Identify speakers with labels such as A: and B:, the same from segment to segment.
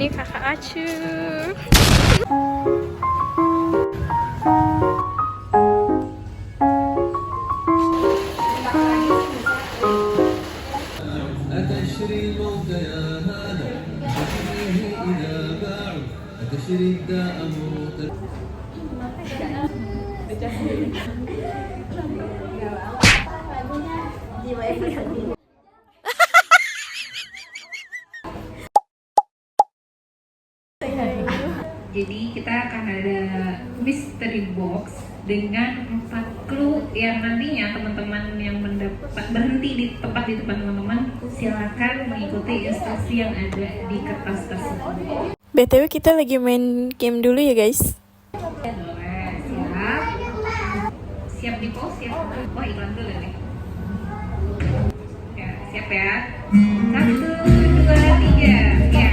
A: Ini kakak Acu.
B: Jadi kita akan ada mystery box dengan 4 clue yang nantinya teman-teman yang mendapat berhenti di tempat teman-teman silakan mengikuti instruksi yang ada di kertas tersebut.
A: BTW kita lagi main game dulu ya guys.
B: Siap di pause ya. Oh iklan dulu nih. Ya, siap ya. 1, 2, 3. Ya.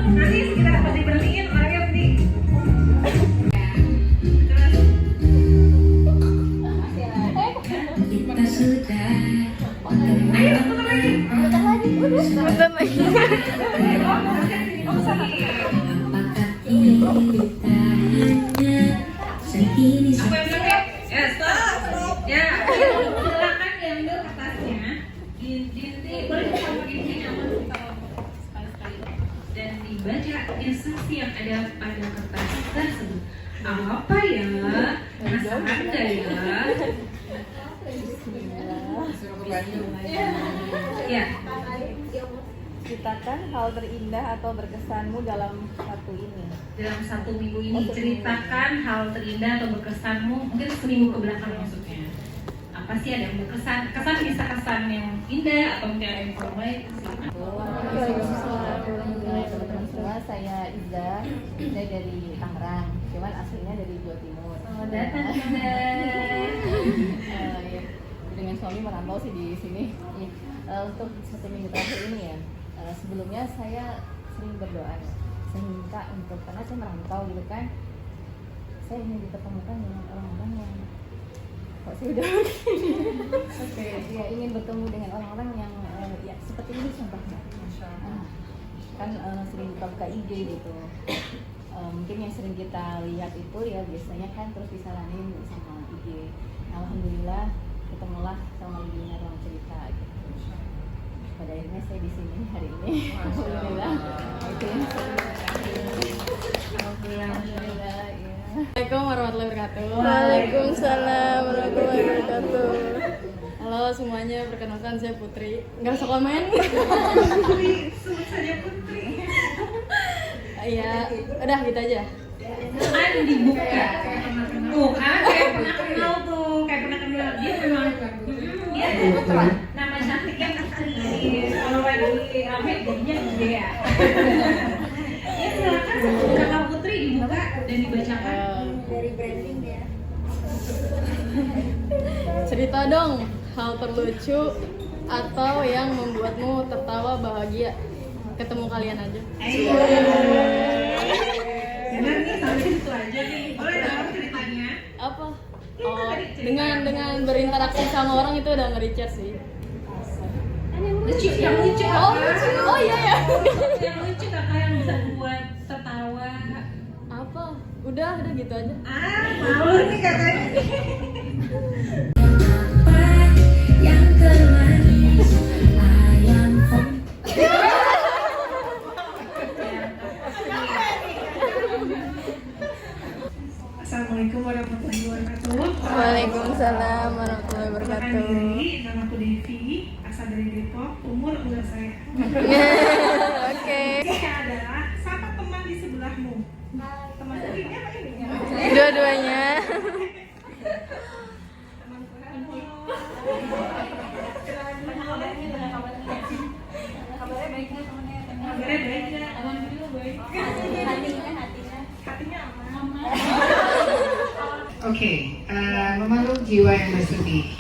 B: Nanti kita berhentiin orangnya berhenti. Kita sudah. Ayo putar lagi.
A: Putar lagi.
B: Ya, stop. Ya, silakan diambil kertasnya. Boleh sama gini nyaman sekali-sekali. Dan dibaca instruksi yang ada pada kertas tersebut. Apa ya? Penasaran nggak ya? Ya.
C: Ceritakan hal terindah atau berkesanmu dalam satu ini.
B: Dalam 1 minggu ini ceritakan hal terindah atau berkesanmu mungkin seminggu ke belakang maksudnya. Apa sih ada yang berkesan? Kesan bisa kesan yang indah atau mungkin ada yang kurang baik.
C: Waalaikumsalam teman-teman semua, saya Iza dari Tangerang, cuman aslinya dari Jawa Timur.
B: Selamat datang Iza.
C: Ya, dengan suami merantau sih di sini. Untuk 1 minggu terakhir ini ya, sebelumnya saya sering berdoa ya. Saya minta untuk, karena saya merantau gitu kan, saya ingin dipertemukan dengan orang-orang yang kok sih udah ya, ingin bertemu dengan orang-orang yang ya seperti ini contohnya. Kan sering buka IG gitu. Mungkin yang sering kita lihat itu ya biasanya kan terus disaranin sama IG. Alhamdulillah ketemulah sama ibunya ruang cerita gitu. Pada akhirnya saya di sini hari ini. Alhamdulillah. Itu yang Alhamdulillah. Ya. Assalamualaikum warahmatullahi wabarakatuh.
A: Waalaikumsalam warahmatullahi wabarakatuh.
C: Halo semuanya, perkenalkan saya Putri. Enggak usah komen.
B: Putri, sebut saja Putri.
C: Iya, udah gitu aja.
B: Kan dibuka. Tuh kan kayak pernah kenal tuh, kayak pernah kenal. Dia memang dia nama cantiknya Putri. Kalau lagi rame jadinya dia ya. Ya silakan kakak Putri dibuka dan dibacakan.
D: Dari branding ya.
C: Cerita dong hal terlucu atau yang membuatmu tertawa bahagia. Ketemu kalian aja.
B: Benar nih, sampai situ aja nih. Boleh dong ceritanya?
C: Apa? Oh, dengan berinteraksi sama orang itu udah nge-recharge sih.
B: Lucu, yang lucu
C: Oh,
B: apa?
C: lucu. Oh iya ya.
B: Yang lucu kakak yang bisa buat tertawa.
C: Apa? Udah gitu aja.
B: Malu nih katanya.
D: Yang termanis ayam
B: Assalamualaikum warahmatullahi wabarakatuh.
A: Waalaikumsalam warahmatullahi
B: Perkenalkan
A: wabarakatuh.
B: diri, nama aku Devi, asal dari Depok, umur enggak saya.
A: Oke.
B: Ini adalah siapa teman di sebelahmu? Teman ini apa ini?
A: Dua-duanya.
B: Kabarnya baik nggak? Alhamdulillah baik. Hatinya aman. Oke, memeluk jiwa yang bersedih.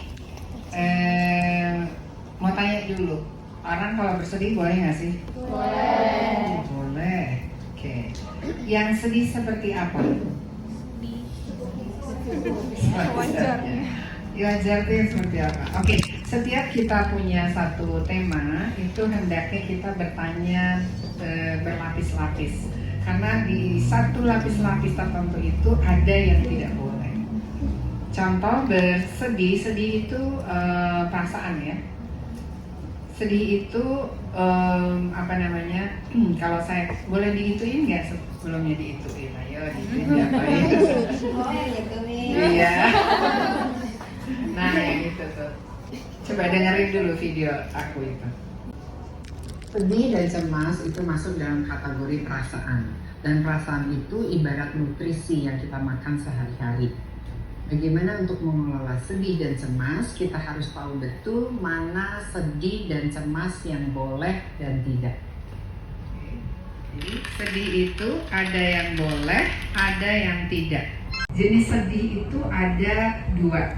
B: Mau tanya dulu, orang kalau bersedih boleh nggak sih? Boleh. Boleh. Oke. Yang sedih seperti apa? Wajarnya. Wajarnya seperti apa? Oke. Setiap kita punya satu tema, itu hendaknya kita bertanya
E: berlapis-lapis. Karena di satu lapis-lapis tertentu itu ada yang tidak boleh. Contoh bersedih itu perasaan ya. Sedih itu kalau saya boleh diituin nggak sebelumnya diituin? Ayo diituin diapain?
D: Oh yang itu nih.
E: Iya. Nah yang itu tuh. Coba dengerin dulu video aku itu. Sedih dan cemas itu masuk dalam kategori perasaan. Dan perasaan itu ibarat nutrisi yang kita makan sehari-hari. Bagaimana untuk mengelola sedih dan cemas, kita harus tahu betul mana sedih dan cemas yang boleh dan tidak. Jadi sedih itu ada yang boleh, ada yang tidak. Jenis sedih itu ada dua.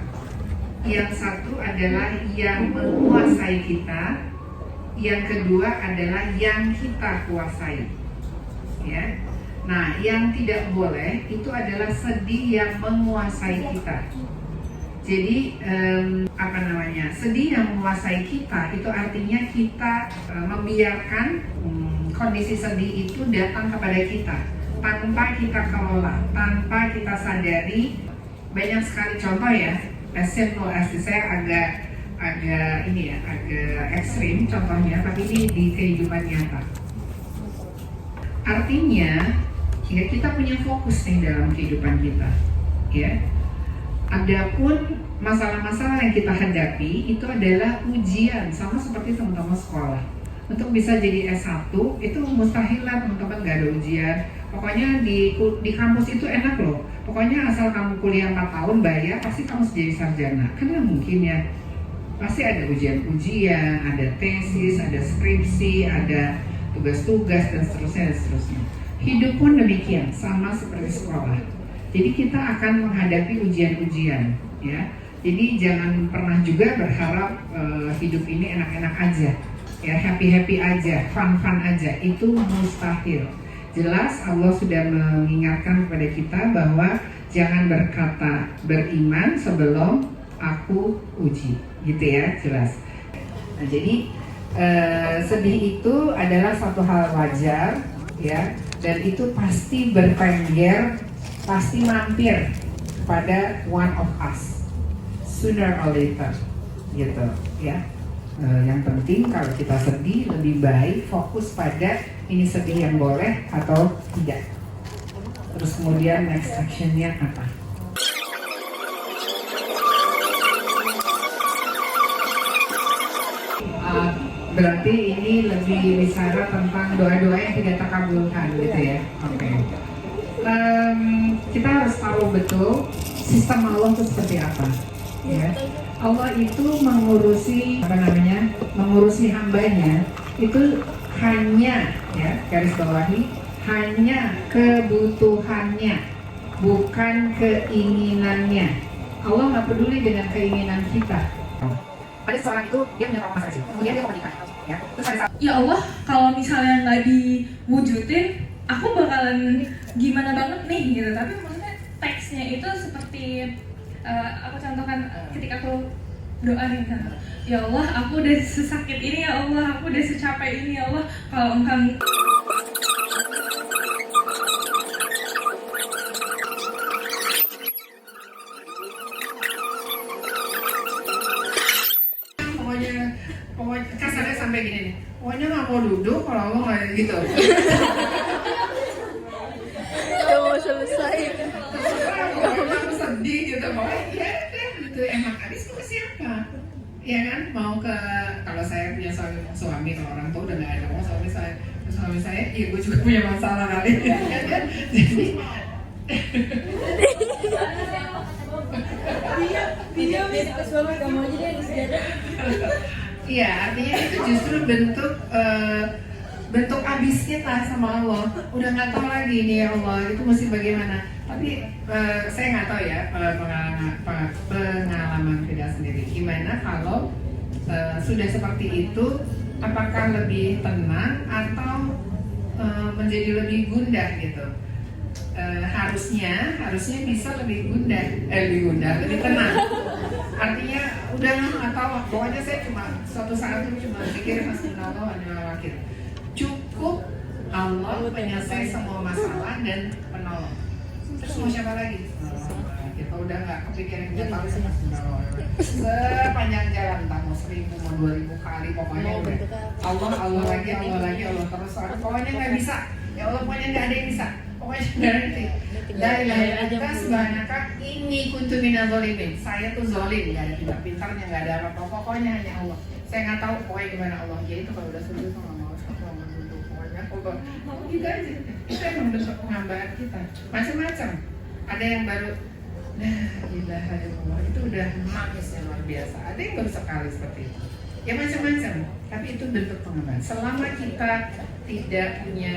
E: Yang satu adalah yang menguasai kita, yang kedua adalah yang kita kuasai. Ya. Nah, yang tidak boleh itu adalah sedih yang menguasai kita. Jadi, sedih yang menguasai kita itu artinya kita membiarkan kondisi sedih itu datang kepada kita tanpa kita kelola, tanpa kita sadari. Banyak sekali contoh ya. Saya agak ekstrim contohnya, tapi ini di kehidupan nyata. Artinya ya kita punya fokus nih dalam kehidupan kita, ya. Adapun masalah-masalah yang kita hadapi itu adalah ujian, sama seperti teman-teman sekolah. Untuk bisa jadi S1 itu mustahil lah teman-teman, nggak ada ujian. Pokoknya di kampus itu enak loh. Pokoknya asal kamu kuliah 4 tahun bayar, pasti kamu jadi sarjana. Kan nggak mungkin ya. Pasti ada ujian-ujian, ada tesis, ada skripsi, ada tugas-tugas dan seterusnya. Hidup pun demikian, sama seperti sekolah. Jadi kita akan menghadapi ujian-ujian, ya. Jadi jangan pernah juga berharap hidup ini enak-enak aja, ya, happy-happy aja, fun-fun aja. Itu mustahil. Jelas Allah sudah mengingatkan kepada kita bahwa jangan berkata beriman sebelum aku uji, gitu ya, jelas. Nah, jadi sedih itu adalah satu hal wajar, ya. Dan itu pasti bertengger, pasti mampir kepada one of us, sooner or later, gitu ya. Yang penting kalau kita sedih lebih baik fokus pada ini sedih yang boleh atau tidak. Terus kemudian next actionnya apa? Berarti ini lebih bicara tentang doa-doa yang tidak terkabulkan, gitu ya. Oke. Kita harus tahu betul sistem Allah itu seperti apa. Ya. Allah itu mengurusi hambanya itu hanya, ya, garis bawahi, hanya kebutuhannya, bukan keinginannya. Allah nggak peduli dengan keinginan kita. Ada seorang itu dia punya rumah sakit, kemudian dia mau menikah, ya. Terus ada
F: ya Allah, kalau misalnya nggak diwujudin, aku bakalan gimana banget nih gitu. Tapi maksudnya teksnya itu seperti aku contohkan ketika aku doa nih, ya Allah, aku udah sesakit ini, ya Allah, aku udah secapek ini, ya Allah, kalau engkau
E: pokoknya kasarnya sampai gini nih, pokoknya nggak mau duduk kalau Allah nggak gitu.
A: Gak mau selesai.
E: Pokoknya aku sedih gitu, pokoknya ya gitu. Emang Aris itu ke siapa? Ya kan, mau ke, kalau saya punya suami, kalau orang tua udah nggak ada, mau suami saya, iya gue juga punya masalah kali. Jadi
D: Dia bisa suami kamu aja dia di sejadah.
E: iya, artinya itu justru bentuk abis kita sama Allah. Udah nggak tahu lagi nih ya Allah, itu mesti bagaimana. Tapi saya nggak tahu ya pengalaman kita sendiri. Gimana kalau sudah seperti itu, apakah lebih tenang atau menjadi lebih gundah gitu? Harusnya bisa lebih lebih tenang. Artinya udah nggak tahu, pokoknya saya cuma suatu saat itu cuma pikir masih Allah hanya wakil. Cukup Allah penyelesai semua masalah dan penolong. Terus mau siapa lagi? Kita udah nggak kepikiran kita tahu sepanjang jalan, entah mau 1000 mau 2000 kali, pokoknya udah Allah lagi Allah terus. Pokoknya nggak bisa. Ya Allah, pokoknya nggak ada yang bisa. Pokoknya berarti la ilaha illa anta subhanaka inni kuntu minadz zalimin. Saya tuh zalim, nggak ada pintar-pintarnya, nggak ada apa-apa. Pokoknya hanya Allah. Saya nggak tahu pokoknya gimana Allah. Jadi itu kalau udah sujud tuh nggak mau duduk. Pokoknya mau gitu aja. Itu emang bentuk penghambaan kita. Macam-macam. Ada yang baru ilaha illallah itu udah nangisnya luar biasa. Ada yang baru sekali seperti itu. Ya macam-macam. Tapi itu bentuk penghambaan. Selama kita tidak punya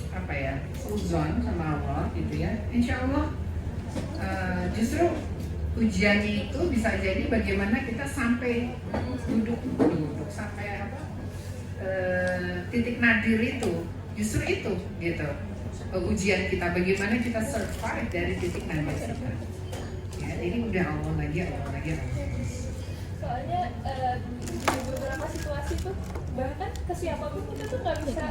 E: apa ya, suzon sama Allah gitu ya, insya Allah justru ujiannya itu bisa jadi bagaimana kita sampai duduk sampai apa titik nadir itu, justru itu gitu ujian kita, bagaimana kita survive dari titik nadir kita ya. Jadi udah Allah lagi
F: Soalnya di beberapa situasi tuh bahkan ke siapapun kita tuh nggak bisa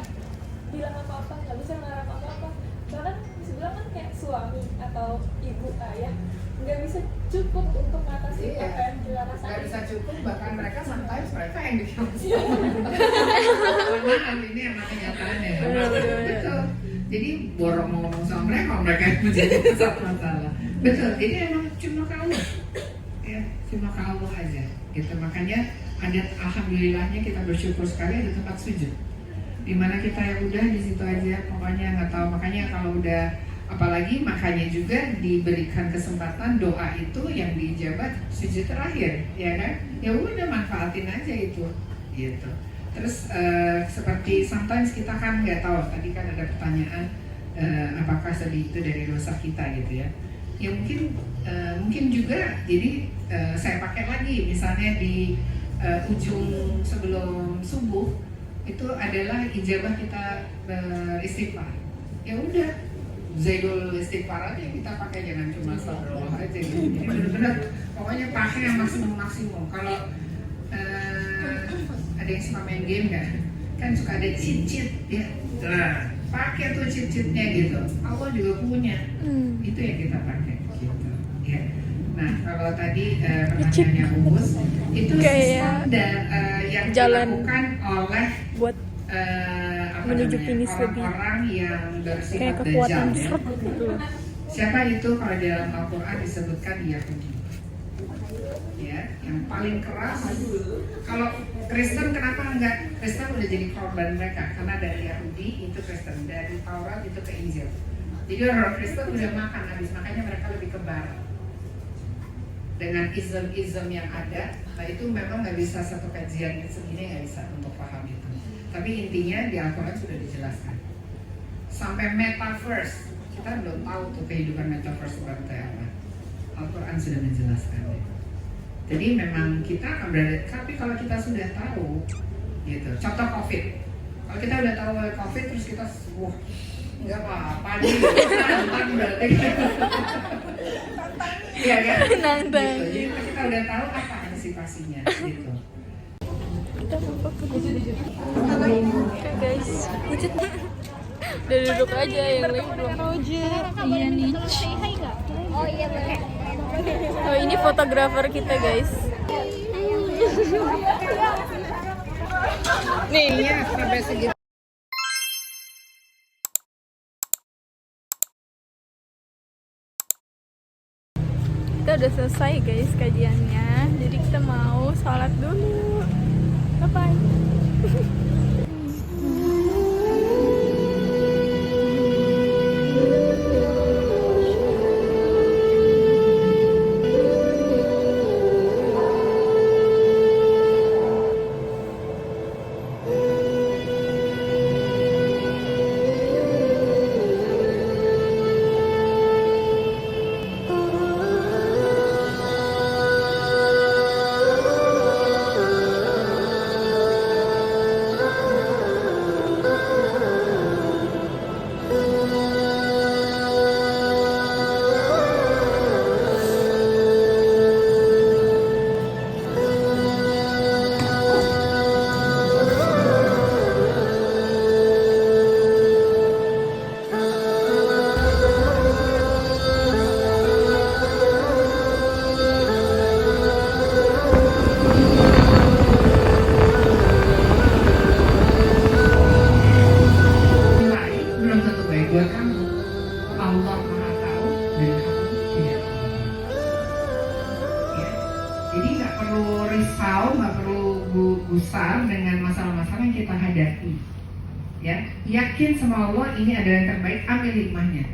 F: bilang apa-apa, nggak bisa ngarang apa-apa. Bahkan bisa bilang kan kayak suami atau ibu ayah nggak bisa cukup untuk mengatasi apa yang kita rasain.
E: Nggak bisa cukup, bahkan mereka sometimes mereka yang bikin maaf ini emang kenyataannya. Betul. Jadi borong mau ngomong sama mereka yang menjadi satu masalah. Betul. Jadi emang cuma ke Allah, ya cuma ke Allah aja. Gitu. Makanya ada alhamdulillahnya kita bersyukur sekali ada tempat sujud. Dimana kita ya udah di situ aja, pokoknya nggak tahu. Makanya kalau udah, apalagi makanya juga diberikan kesempatan doa itu yang diijabat sujud terakhir, ya kan? Ya udah manfaatin aja itu, gitu. Terus seperti sometimes kita kan nggak tahu. Tadi kan ada pertanyaan apakah sedih itu dari dosa kita gitu ya? Ya mungkin juga. Jadi saya pakai lagi misalnya di ujung sebelum subuh itu adalah ijabah kita beristighfar. Ya udah, zaidul istighfar aja kita pakai, jangan cuma astagfirullah aja gitu. Jadi benar-benar pokoknya pakai yang maksimum. Kalau ada yang suka main game kan suka ada cheat ya. Nah, pakai tuh cheat-cheatnya gitu. Allah juga punya. Itu yang kita pakai gitu. Ya. Nah, kalau tadi pertanyaannya Umus itu sistem yang dilakukan oleh
A: buat menuju finish lebih
E: orang-orang yang bersifat
A: kayak kekuatan
E: dajjal,
A: serp gitu.
E: Siapa itu? Kalau di dalam Al-Quran disebutkan Yahudi. Ya, yang paling keras. Kalau Kristen kenapa enggak? Kristen udah jadi korban mereka karena dari Yahudi itu Kristen, dari Taurat itu ke Injil. Jadi orang Kristen udah makan habis, makanya mereka lebih ke barat. Dengan ism yang ada, nah itu memang nggak bisa satu kajian segini nggak bisa untuk paham itu. Tapi intinya di Al-Quran sudah dijelaskan. Sampai metaverse, kita belum tahu tuh kehidupan metaverse seperti apa. Al-Quran sudah menjelaskan. Jadi memang kita akan berada. Tapi kalau kita sudah tahu, gitu. Contoh COVID. Kalau kita udah tahu COVID, terus kita, wah, nggak apa-apa nih, nantang berarti. Iya kan?
A: Nantang.
E: Gitu. Jadi kita udah tahu apa antisipasinya, gitu.
A: Kita mau oke guys, wujud. Udah duduk aja, yang lain belum. Iya nih.
D: Oh iya boleh.
A: Oh ini fotografer kita guys. Nih,
E: Iya, sampai segitu.
A: kita udah selesai guys kajiannya. Jadi kita mau sholat dulu. Bye bye.
E: Allah Maha Tahu dan kamu tidak tahu. Ya. Jadi nggak perlu risau, nggak perlu gusar dengan masalah-masalah yang kita hadapi. Ya, yakin sama Allah ini adalah yang terbaik, ambil hikmahnya.